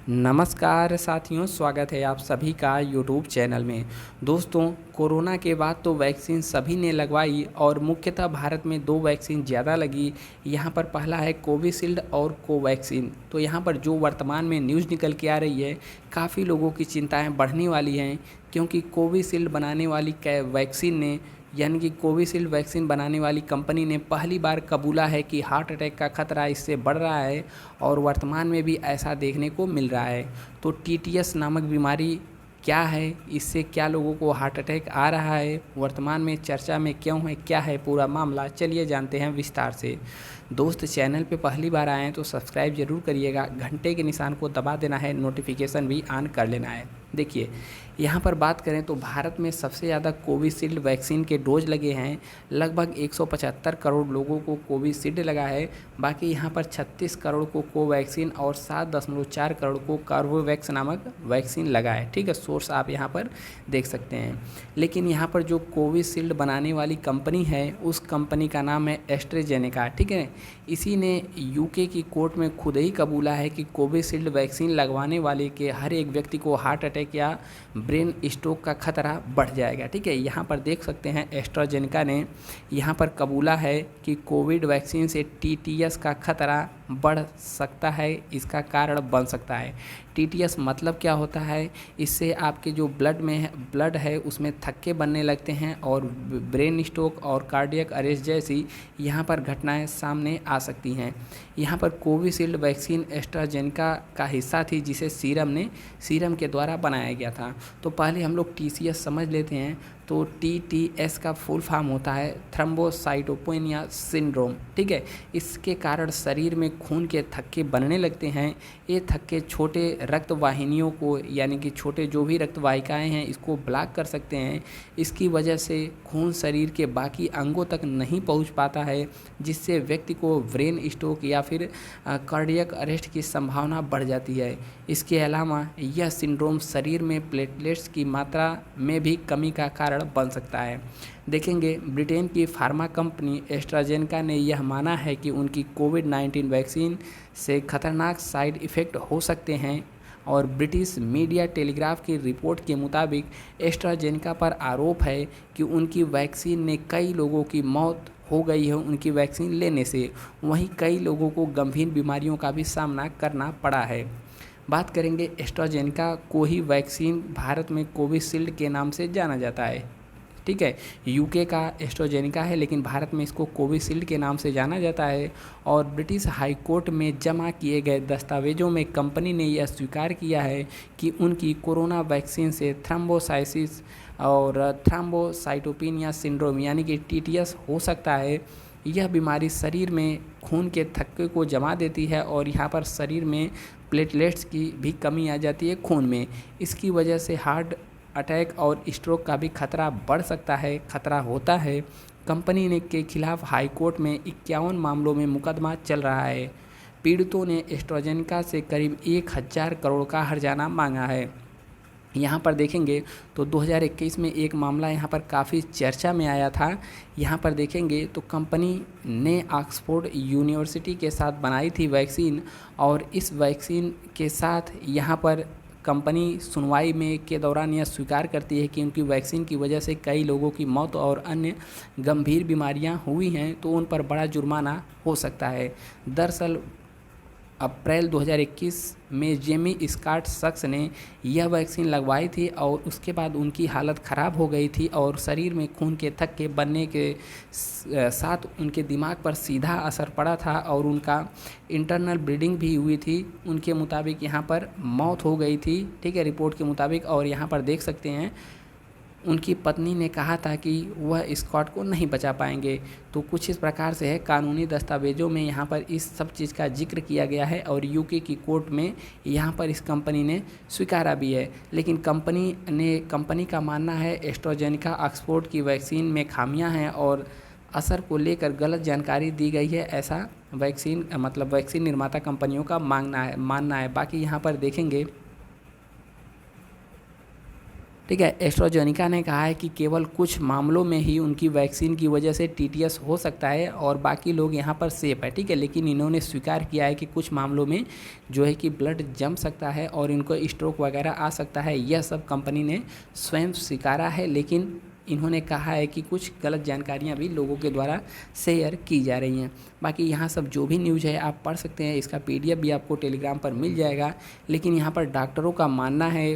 नमस्कार साथियों, स्वागत है आप सभी का यूट्यूब चैनल में। दोस्तों, कोरोना के बाद तो वैक्सीन सभी ने लगवाई और मुख्यतः भारत में दो वैक्सीन ज़्यादा लगी। यहाँ पर पहला है कोविशील्ड और कोवैक्सीन। तो यहाँ पर जो वर्तमान में न्यूज़ निकल के आ रही है, काफ़ी लोगों की चिंताएं बढ़ने वाली हैं, क्योंकि कोविशील्ड बनाने वाली वैक्सीन ने यानी कि कोविशील्ड वैक्सीन बनाने वाली कंपनी ने पहली बार कबूला है कि हार्ट अटैक का खतरा इससे बढ़ रहा है और वर्तमान में भी ऐसा देखने को मिल रहा है। तो टीटीएस नामक बीमारी क्या है, इससे क्या लोगों को हार्ट अटैक आ रहा है, वर्तमान में चर्चा में क्यों है, क्या है पूरा मामला, चलिए जानते हैं विस्तार से। दोस्त, चैनल पे पहली बार आए हैं तो सब्सक्राइब जरूर करिएगा, घंटे के निशान को दबा देना है, नोटिफिकेशन भी ऑन कर लेना है। देखिए, यहाँ पर बात करें तो भारत में सबसे ज़्यादा कोविशील्ड वैक्सीन के डोज लगे हैं। लगभग 175 करोड़ लोगों को कोविशील्ड लगा है। बाकी यहाँ पर 36 करोड़ को कोवैक्सीन और 7.4 करोड़ को कार्बोवैक्स नामक वैक्सीन लगा है। ठीक है, सोर्स आप यहाँ पर देख सकते हैं। लेकिन यहाँ पर जो कोविशील्ड बनाने वाली कंपनी है, उस कंपनी का नाम है एस्ट्राजेनेका। ठीक है, इसी ने यूके की कोर्ट में खुद ही कबूला है कि कोविशील्ड वैक्सीन लगवाने वाले के हर एक व्यक्ति को हार्ट अटैक या ब्रेन स्ट्रोक का खतरा बढ़ जाएगा। ठीक है, यहाँ पर देख सकते हैं एस्ट्राजेनेका ने यहाँ पर कबूला है कि कोविड वैक्सीन से टीटीएस का खतरा बढ़ सकता है, इसका कारण बन सकता है। टीटीएस मतलब क्या होता है? इससे आपके जो ब्लड है उसमें थक्के बनने लगते हैं और ब्रेन स्ट्रोक और कार्डियक अरेस्ट जैसी यहाँ पर घटनाएं सामने आ सकती हैं। यहाँ पर कोविशील्ड वैक्सीन एस्ट्राजेनेका का हिस्सा थी, जिसे सीरम के द्वारा बनाया गया था। तो पहले हम लोग टीसीएस समझ लेते हैं। तो टीटीएस का फुल फॉर्म होता है थ्रोम्बोसाइटोपेनिया सिंड्रोम। ठीक है, इसके कारण शरीर में खून के थक्के बनने लगते हैं। ये थक्के छोटे रक्त वाहिनियों को, यानी कि छोटे जो भी रक्त वाहिकाएँ हैं, इसको ब्लॉक कर सकते हैं। इसकी वजह से खून शरीर के बाकी अंगों तक नहीं पहुंच पाता है, जिससे व्यक्ति को ब्रेन स्ट्रोक या फिर कार्डियक अरेस्ट की संभावना बढ़ जाती है। इसके अलावा यह सिंड्रोम शरीर में प्लेटलेट्स की मात्रा में भी कमी का कारण बन सकता है। देखेंगे, ब्रिटेन की फार्मा कंपनी एस्ट्राजेनेका ने यह माना है कि उनकी कोविड-19 वैक्सीन से खतरनाक साइड इफ़ेक्ट हो सकते हैं और ब्रिटिश मीडिया टेलीग्राफ की रिपोर्ट के मुताबिक एस्ट्राजेनेका पर आरोप है कि उनकी वैक्सीन ने कई लोगों की मौत हो गई है उनकी वैक्सीन लेने से। वहीं कई लोगों को गंभीर बीमारियों का भी सामना करना पड़ा है। बात करेंगे, एस्ट्राजेनेका को ही वैक्सीन भारत में कोविशील्ड के नाम से जाना जाता है। ठीक है, यूके का एस्ट्राजेनेका है, लेकिन भारत में इसको कोविशील्ड के नाम से जाना जाता है। और ब्रिटिश हाई कोर्ट में जमा किए गए दस्तावेजों में कंपनी ने यह स्वीकार किया है कि उनकी कोरोना वैक्सीन से थ्रोम्बोसाइसिस और थ्रोम्बोसाइटोपेनिया सिंड्रोम यानी कि टीटीएस हो सकता है। यह बीमारी शरीर में खून के थक्के को जमा देती है और यहाँ पर शरीर में प्लेटलेट्स की भी कमी आ जाती है खून में। इसकी वजह से हार्ट अटैक और स्ट्रोक का भी खतरा बढ़ सकता है, खतरा होता है। कंपनी ने के खिलाफ हाई कोर्ट में 51 मामलों में मुकदमा चल रहा है। पीड़ितों ने एस्ट्राजेनेका से करीब 1000 करोड़ का हर्जाना मांगा है। यहाँ पर देखेंगे तो 2021 में एक मामला यहाँ पर काफ़ी चर्चा में आया था। यहाँ पर देखेंगे तो कंपनी ने ऑक्सफोर्ड यूनिवर्सिटी के साथ बनाई थी वैक्सीन, और इस वैक्सीन के साथ यहाँ पर कंपनी सुनवाई में के दौरान यह स्वीकार करती है कि उनकी वैक्सीन की वजह से कई लोगों की मौत और अन्य गंभीर बीमारियां हुई हैं, तो उन पर बड़ा जुर्माना हो सकता है। दरअसल अप्रैल 2021 में जेमी स्कॉट शख्स ने यह वैक्सीन लगवाई थी और उसके बाद उनकी हालत ख़राब हो गई थी और शरीर में खून के थक्के बनने के साथ उनके दिमाग पर सीधा असर पड़ा था और उनका इंटरनल ब्लीडिंग भी हुई थी। उनके मुताबिक यहाँ पर मौत हो गई थी। ठीक है, रिपोर्ट के मुताबिक। और यहाँ पर देख सकते हैं उनकी पत्नी ने कहा था कि वह स्कॉट को नहीं बचा पाएंगे। तो कुछ इस प्रकार से है, कानूनी दस्तावेजों में यहाँ पर इस सब चीज़ का जिक्र किया गया है और यूके की कोर्ट में यहाँ पर इस कंपनी ने स्वीकारा भी है। लेकिन कंपनी का मानना है एस्ट्राजेनेका ऑक्सफोर्ड की वैक्सीन में खामियां हैं और असर को लेकर गलत जानकारी दी गई है, ऐसा वैक्सीन निर्माता कंपनियों का मानना है। बाकी यहाँ पर देखेंगे ठीक है। एस्ट्राजेनेका ने कहा है कि केवल कुछ मामलों में ही उनकी वैक्सीन की वजह से टीटीएस हो सकता है और बाकी लोग यहाँ पर सेफ है। ठीक है, लेकिन इन्होंने स्वीकार किया है कि कुछ मामलों में जो है कि ब्लड जम सकता है और इनको स्ट्रोक वगैरह आ सकता है। यह सब कंपनी ने स्वयं स्वीकारा है, लेकिन इन्होंने कहा है कि कुछ गलत जानकारियां भी लोगों के द्वारा शेयर की जा रही हैं। बाकी यहाँ सब जो भी न्यूज़ है आप पढ़ सकते हैं, इसका पीडीएफ भी आपको टेलीग्राम पर मिल जाएगा। लेकिन यहाँ पर डॉक्टरों का मानना है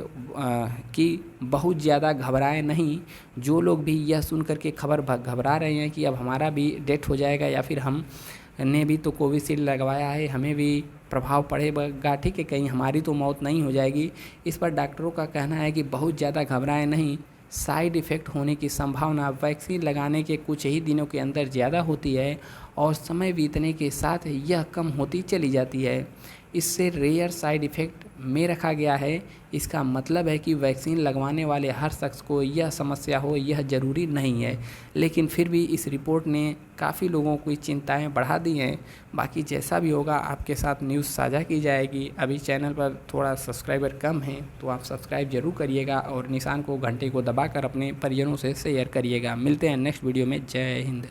कि बहुत ज़्यादा घबराएं नहीं। जो लोग भी यह सुन करके घबरा रहे हैं कि अब हमारा भी डेथ हो जाएगा या फिर हम ने भी तो कोविशील्ड लगवाया है, हमें भी प्रभाव पड़ेगा, ठीक है, कहीं हमारी तो मौत नहीं हो जाएगी, इस पर डॉक्टरों का कहना है कि बहुत ज़्यादा घबराएं नहीं। साइड इफ़ेक्ट होने की संभावना वैक्सीन लगाने के कुछ ही दिनों के अंदर ज़्यादा होती है और समय बीतने के साथ यह कम होती चली जाती है। इससे रेयर साइड इफ़ेक्ट में रखा गया है। इसका मतलब है कि वैक्सीन लगवाने वाले हर शख्स को यह समस्या हो, यह ज़रूरी नहीं है। लेकिन फिर भी इस रिपोर्ट ने काफ़ी लोगों की चिंताएं बढ़ा दी हैं। बाकी जैसा भी होगा आपके साथ न्यूज़ साझा की जाएगी। अभी चैनल पर थोड़ा सब्सक्राइबर कम है तो आप सब्सक्राइब ज़रूर करिएगा और निशान को घंटे को दबाकर अपने परिजनों से शेयर करिएगा। मिलते हैं नेक्स्ट वीडियो में। जय हिंद।